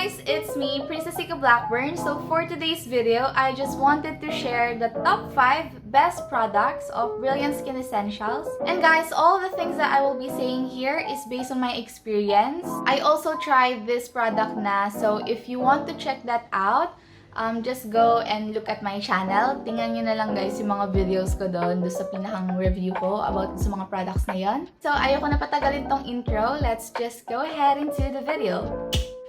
guys, it's me, Princess Ika Blackburn. So for today's video, I just wanted to share the top 5 best products of Brilliant Skin Essentials. And guys, all the things that I will be saying here is based on my experience. I also tried this product na, so if you want to check that out, just go and look at my channel. Tingnan nyo na lang guys yung mga videos ko doon sa pinakang review ko about sa mga products na yon. So ayoko na patagalin tong intro. Let's just go ahead into the video.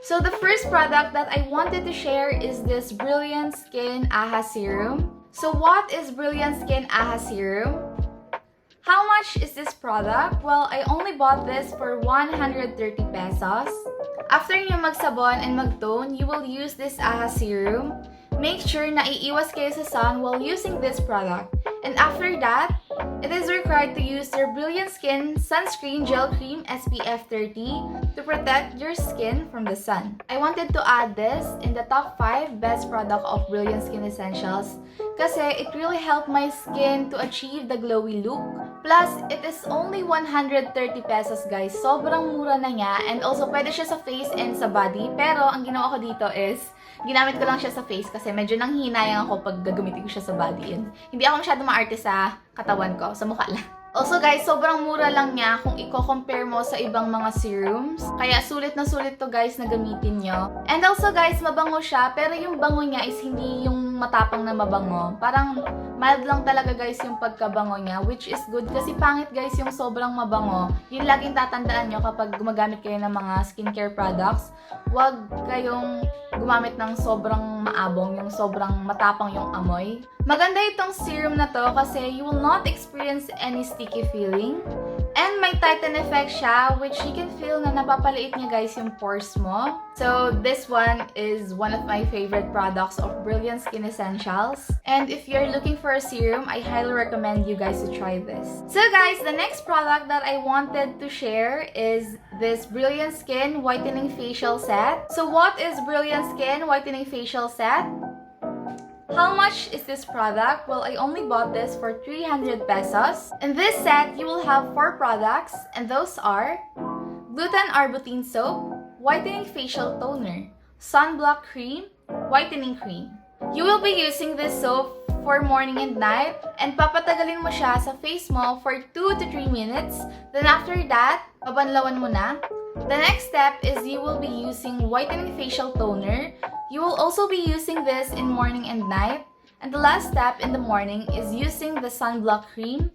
So the first product that I wanted to share is this Brilliant Skin AHA Serum. So what is Brilliant Skin AHA Serum? How much is this product? Well, I only bought this for 130 pesos. After nyo magsabon and mag-tone, you will use this AHA Serum. Make sure na iiwas kayo sa sun while using this product. And after that, it is required to use your Brilliant Skin Sunscreen Gel Cream SPF 30 to protect your skin from the sun. I wanted to add this in the top 5 best product of Brilliant Skin Essentials kasi it really helped my skin to achieve the glowy look. Plus, it is only 130 pesos guys. Sobrang mura na niya and also pwede siya sa face and sa body. Pero ang ginawa ko dito is ginamit ko lang siya sa face kasi medyo nanghihinayang ako pag gagamitin ko siya sa body. And hindi ako masyado maarte sa katawan ko, sa mukha lang. Also guys, sobrang mura lang niya kung i-compare mo sa ibang mga serums. Kaya sulit na sulit to guys na gamitin nyo. And also guys, mabango siya, pero yung bango niya is hindi yung matapang na mabango. Parang mild lang talaga guys yung pagkabango niya, which is good kasi pangit guys yung sobrang mabango. Yun laging tatandaan nyo kapag gumagamit kayo ng mga skincare products. Huwag kayong gumamit ng sobrang maabong, yung sobrang matapang yung amoy. Maganda itong serum na to kasi you will not experience any sticky feeling. And may tighten effect siya, which you can feel na napapaliit niya guys yung pores mo. So this one is one of my favorite products of Brilliant Skin Essentials. And if you're looking for a serum, I highly recommend you guys to try this. So guys, the next product that I wanted to share is this Brilliant Skin Whitening Facial Set. So what is Brilliant Skin Whitening Facial Set? How much is this product? Well, I only bought this for 300 pesos. In this set, you will have 4 products, and those are Gluten Arbutin Soap, Whitening Facial Toner, Sunblock Cream, Whitening Cream. You will be using this soap for morning and night, and papatagalin mo siya sa face mo for 2 to 3 minutes. Then after that, babanlawan mo na. The next step is you will be using Whitening Facial Toner. You will also be using this in morning and night. And the last step in the morning is using the Sunblock Cream.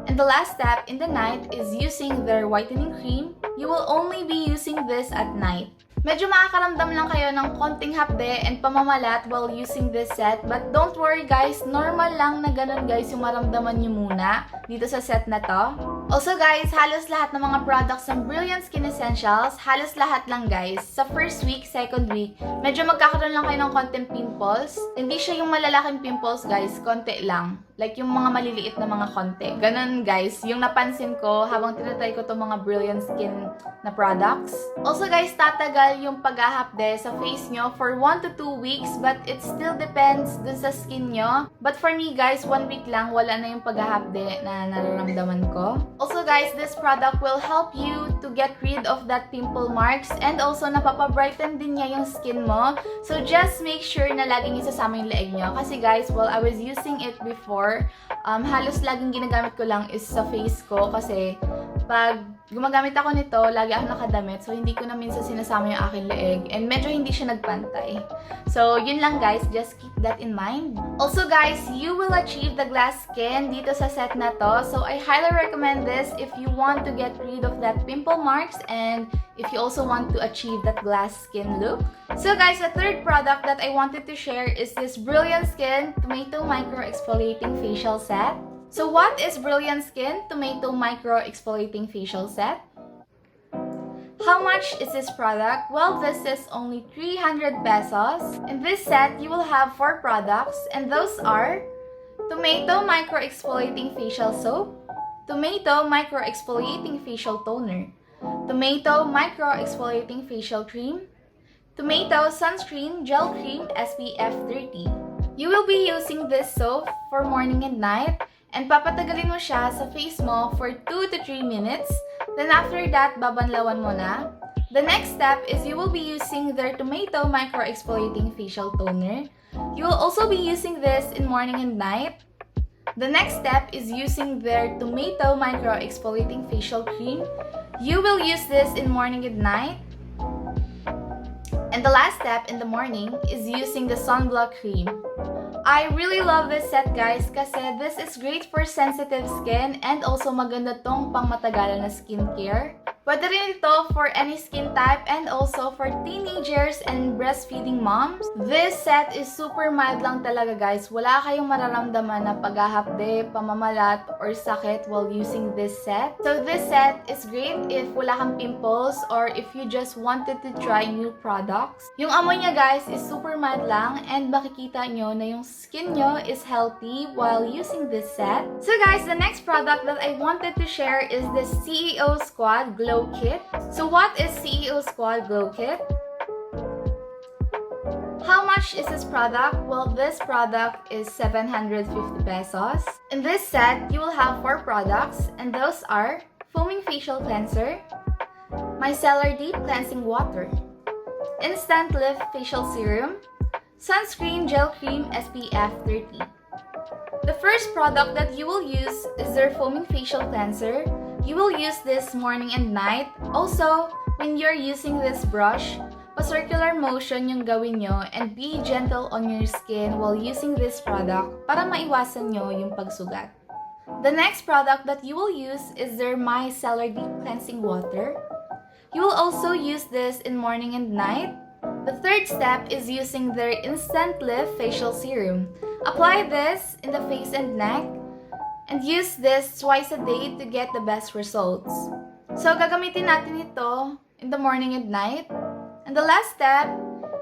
And the last step in the night is using their Whitening Cream. You will only be using this at night. Medyo makakaramdam lang kayo ng konting hapde and pamamalat while using this set. But don't worry guys, normal lang na ganun guys yung maramdaman nyo muna dito sa set na to. Also guys, halos lahat ng mga products ng Brilliant Skin Essentials, halos lahat lang guys, sa first week, second week, medyo magkakaroon lang kayo ng konting pimples. Hindi siya yung malalaking pimples guys, konti lang. Like yung mga maliliit na mga konti. Ganun guys, yung napansin ko habang tinatry ko itong mga Brilliant Skin na products. Also guys, tatagal yung paghahapde sa face nyo for 1 to 2 weeks, but it still depends dun sa skin nyo. But for me guys, 1 week lang, wala na yung paghahapde na nararamdaman ko. Also guys, this product will help you to get rid of that pimple marks and also napapabrighten din niya yung skin mo. So just make sure na laging isasama yung leeg nyo. Kasi guys, while I was using it before, halos laging ginagamit ko lang is sa face ko kasi pag gumagamit ako nito, lagi ako nakadamit. So, hindi ko na minsan sinasama yung aking leeg. And medyo hindi siya nagpantay. So, yun lang guys. Just keep that in mind. Also guys, you will achieve the glass skin dito sa set na to. So, I highly recommend this if you want to get rid of that pimple marks and if you also want to achieve that glass skin look. So guys, the third product that I wanted to share is this Brilliant Skin Tomato Micro Exfoliating Facial Set. So what is Brilliant Skin Tomato Micro Exfoliating Facial Set? How much is this product? Well, this is only 300 pesos. In this set, you will have 4 products, and those are Tomato Micro Exfoliating Facial Soap, Tomato Micro Exfoliating Facial Toner, Tomato Micro Exfoliating Facial Cream, Tomato Sunscreen Gel Cream SPF 30. You will be using this soap for morning and night, and papatagalin mo siya sa face mo for 2 to 3 minutes. Then after that, babanlawan mo na. The next step is you will be using their Tomato Micro Exfoliating Facial Toner. You will also be using this in morning and night. The next step is using their Tomato Micro Exfoliating Facial Cream. You will use this in morning and night. And the last step in the morning is using the Sunblock Cream. I really love this set guys kasi this is great for sensitive skin and also maganda tong pang matagalan na skincare. Pwede rin ito for any skin type and also for teenagers and breastfeeding moms. This set is super mild lang talaga guys. Wala kayong mararamdaman na paghahapde, pamamalat, or sakit while using this set. So this set is great if wala kang pimples or if you just wanted to try new products. Yung amoy niya guys is super mild lang and makikita nyo na yung skin nyo is healthy while using this set. So guys, the next product that I wanted to share is the CEO Squad Glow Kit. So what is CEO Squad Glow Kit? How much is this product? Well, this product is 750 pesos. In this set, you will have 4 products and those are Foaming Facial Cleanser, Micellar Deep Cleansing Water, Instant Lift Facial Serum, Sunscreen Gel Cream SPF 30. The first product that you will use is their Foaming Facial Cleanser. You will use this morning and night. Also, when you're using this brush, pa-circular motion yung gawin nyo and be gentle on your skin while using this product para maiwasan nyo yung pagsugat. The next product that you will use is their Micellar Deep Cleansing Water. You will also use this in morning and night. The third step is using their Instant Lift Facial Serum. Apply this in the face and neck and use this twice a day to get the best results. So, gagamitin natin ito in the morning and night. And the last step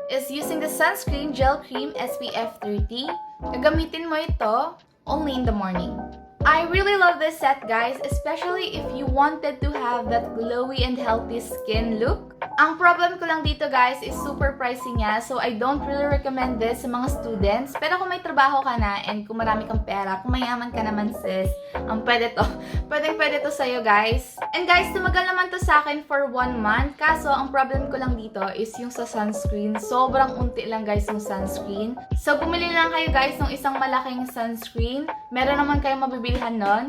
is using the Sunscreen Gel Cream SPF 30. Gagamitin mo ito only in the morning. I really love this set guys, especially if you wanted to have that glowy and healthy skin look. Ang problem ko lang dito guys is super pricey niya, so I don't really recommend this sa mga students. Pero kung may trabaho ka na and kung marami kang pera, kung mayaman ka naman sis, pwede to. Pwede to sa'yo guys. And guys, tumagal naman to sa akin for 1 month. Kaso, ang problem ko lang dito is yung sa sunscreen. Sobrang unti lang guys yung sunscreen. So, bumili lang kayo guys ng isang malaking sunscreen. Meron naman kayong mabibilihan nun.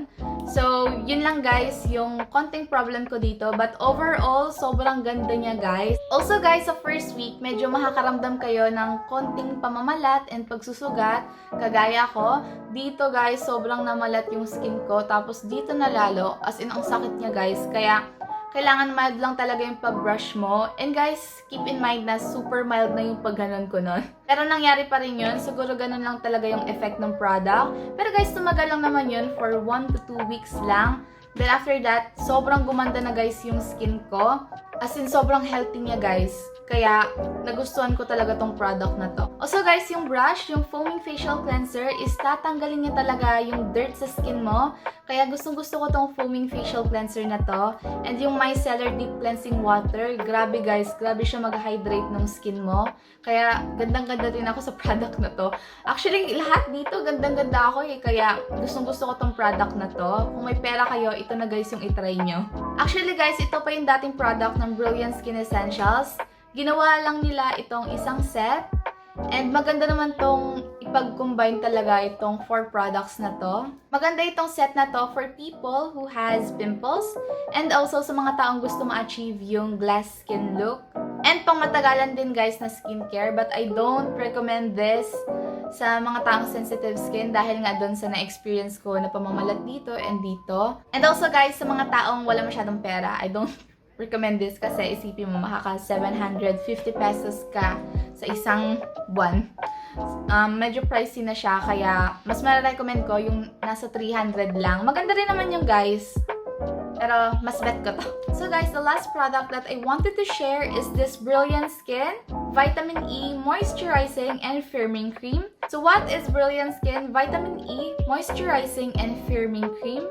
So, yun lang guys yung konting problem ko dito. But overall, sobrang ganda niya guys. Also guys, sa first week, medyo makakaramdam kayo ng konting pamamalat and pagsusugat. Kagaya ko, dito guys, sobrang namalat yung skin ko. Tapos dito na lalo, as in ang sakit niya guys. Kaya, kailangan mild lang talaga yung pag-brush mo. And guys, keep in mind na super mild na yung pag-ganon ko nun. Pero nangyari pa rin yun. Siguro ganon lang talaga yung effect ng product. Pero guys, tumagal lang naman yun for 1 to 2 weeks lang. Then after that, sobrang gumanda na guys yung skin ko. As in, sobrang healthy niya guys. Kaya, nagustuhan ko talaga tong product na to. Also guys, yung brush, yung Foaming Facial Cleanser is tatanggalin niya talaga yung dirt sa skin mo. Kaya gustong-gusto ko tong Foaming Facial Cleanser na to. And yung Micellar Deep Cleansing Water, grabe guys, grabe siya mag-hydrate ng skin mo. Kaya, gandang-ganda din ako sa product na to. Actually, lahat dito, gandang-ganda ako eh. Kaya, gustong-gusto ko tong product na to. Kung may pera kayo, ito na guys yung itry nyo. Actually guys, ito pa yung dating product ng Brilliant Skin Essentials. Ginawa lang nila itong isang set. And maganda naman tong ipag-combine talaga itong 4 products na to. Maganda itong set na to for people who has pimples and also sa mga taong gusto ma-achieve yung glass skin look. And pang matagalan din guys na skincare, but I don't recommend this sa mga taong sensitive skin dahil nga doon sa na-experience ko na pamamalat dito and dito. And also guys, sa mga taong wala masyadong pera, I don't recommend this kasi isipin mo makaka 750 pesos ka sa isang buwan. Medyo pricey na siya kaya mas ma-recommend ko yung nasa 300 lang. Maganda rin naman yung guys. Pero mas bet ko to. So guys, the last product that I wanted to share is this Brilliant Skin Vitamin E Moisturizing and Firming Cream. So what is Brilliant Skin Vitamin E Moisturizing and Firming Cream?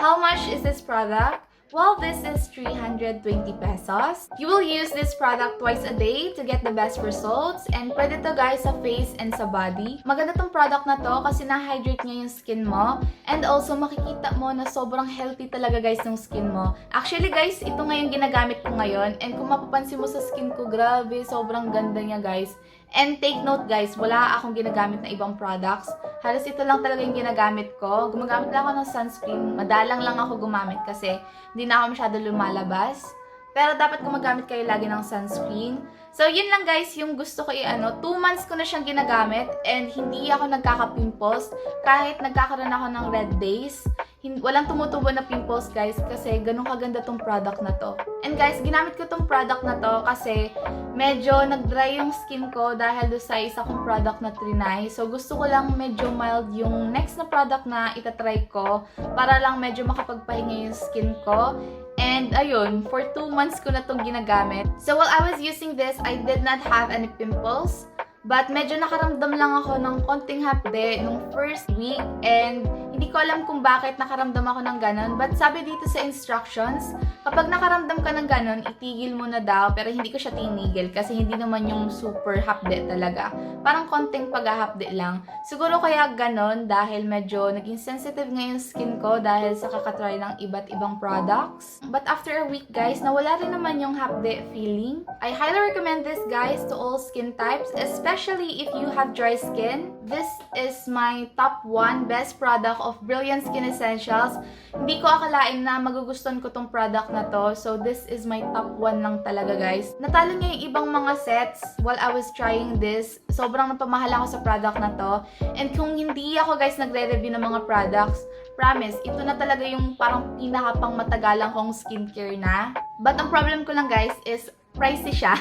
How much is this product? Well, this is 320 pesos. You will use this product twice a day to get the best results. And pwede to guys sa face and sa body. Maganda tong product na to kasi na-hydrate niya yung skin mo. And also, makikita mo na sobrang healthy talaga guys ng skin mo. Actually guys, ito nga yung ginagamit ko ngayon. And kung mapapansin mo sa skin ko, grabe, sobrang ganda niya guys. And take note guys, wala akong ginagamit na ibang products. Halos ito lang talaga yung ginagamit ko. Gumagamit lang ako ng sunscreen. Madalang lang ako gumamit kasi hindi na ako masyado lumalabas. Pero dapat gumagamit kayo lagi ng sunscreen. So, yun lang guys yung gusto ko i-ano. 2 months ko na siyang ginagamit and hindi ako nagkaka-pimples. Kahit nagkakaroon ako ng red days. Walang tumutubo na pimples guys kasi ganun kaganda tong product na to. And guys, ginamit ko tong product na to kasi medyo nag-dry yung skin ko dahil do sa isa kong product na trinay. So gusto ko lang medyo mild yung next na product na itatry ko para lang medyo makapagpahinga yung skin ko. And ayun, for 2 months ko na tong ginagamit. So while I was using this, I did not have any pimples. But medyo nakaramdam lang ako ng konting hapde nung first week and hindi ko alam kung bakit nakaramdam ako ng ganon. But sabi dito sa instructions, kapag nakaramdam ka ng ganon, itigil mo na daw. Pero hindi ko siya tinigil kasi hindi naman yung super hapde talaga. Parang konting paghahapde lang. Siguro kaya ganon dahil medyo naging sensitive nga yung skin ko dahil sa kakatry ng iba't ibang products. But after a week guys, nawala rin naman yung hapde feeling. I highly recommend this guys to all skin types, especially if you have dry skin. This is my top 1 best product of Brilliant Skin Essentials. Hindi ko akalain na magugustuhan ko tong product na to. So this is my top 1 lang talaga guys. Natalo niya yung ibang mga sets while I was trying this. Sobrang napamahal ako sa product na to. And kung hindi ako guys nagre-review ng mga products, promise, ito na talaga yung parang pinakapang matagalang kong skincare na. But ang problem ko lang guys is pricey siya.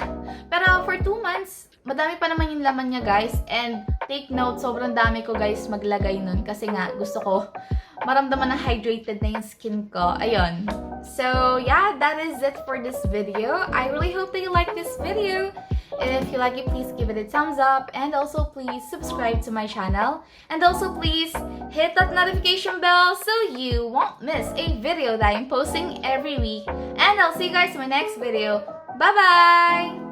Pero for 2 months, madami pa naman yung laman niya guys. And take note, sobrang dami ko guys maglagay nun. Kasi nga, gusto ko maramdaman na hydrated na yung skin ko. Ayun. So, yeah, that is it for this video. I really hope that you like this video. If you like it, please give it a thumbs up. And also, please subscribe to my channel. And also, please hit that notification bell so you won't miss a video that I'm posting every week. And I'll see you guys in my next video. Bye-bye!